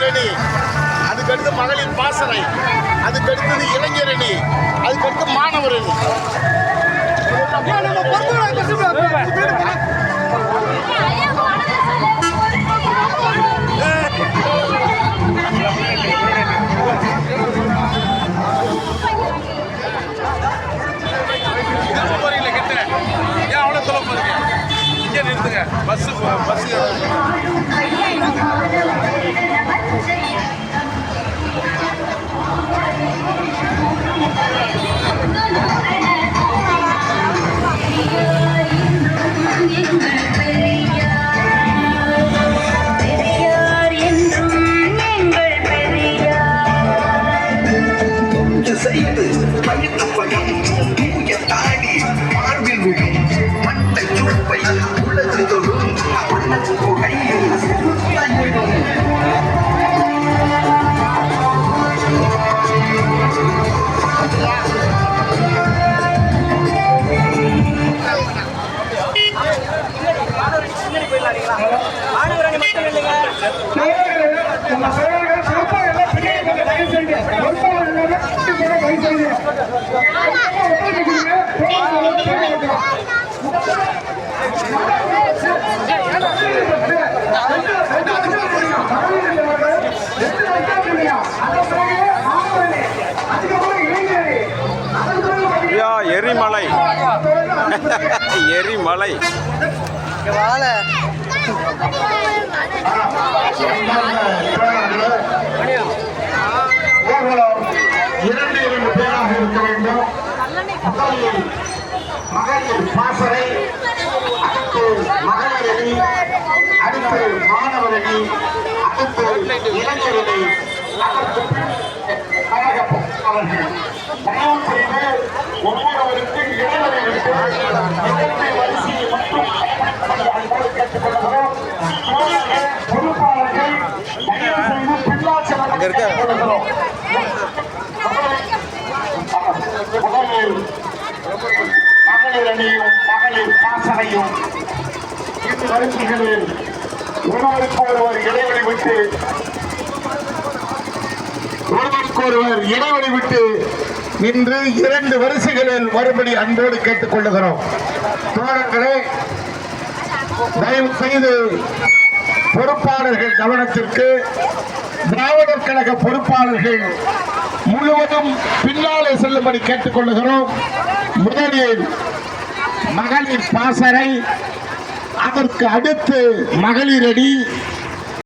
அணி, அதுக்கடுத்து மகளிர் பாசறை, அதுக்கடுத்தது இளைஞர் அணி, அதுக்கடுத்து மாணவர் அணி. பஸ் செய்து பயிற்று பணி தூய தாடி மார்பில் விடும் மட்டை சுப்பை உள்ளது தொடும் எரிமலை எரிமலை இரண்டு பேராக இருக்க வேண்டும். மகளிர் பாசறை, அடுத்து மகளிர் அணி, அடுத்து மாணவர் அணி, அடுத்து இளைஞர் அணி, அதற்கு அவர்கள் தயவு செய்து ஒவ்வொருவருக்கு இடைவெளி விட்டு இரட்டை வரிசையை மட்டும் அன்போடு கேட்டுக்கொள்கிறோம். பொறுப்பாளர்கள் தயவு செய்து பின்னாட்சி கேட்டுக்கொள்கிறோம். முதலில் மகளிர் அணியும் மகளிர் பாசறையும் இரு வரிசைகளில் ஒருவருக்கொருவர் இடைவெளி விட்டு இன்று இரண்டு வரிசைகளில் மறுபடி அன்போடு கேட்டுக் கொள்ளுகிறோம். தோழர்களே, தயவு செய்து பொறுப்பாளர்கள் கவனத்திற்கு, திராவிடர் கழக பொறுப்பாளர்கள் முழுவதும் பின்னாலே செல்லும்படி கேட்டுக் கொள்ளுகிறோம். முதலில் மகளிர் பாசறை, அதற்கு அடுத்து மகளிர் அணி,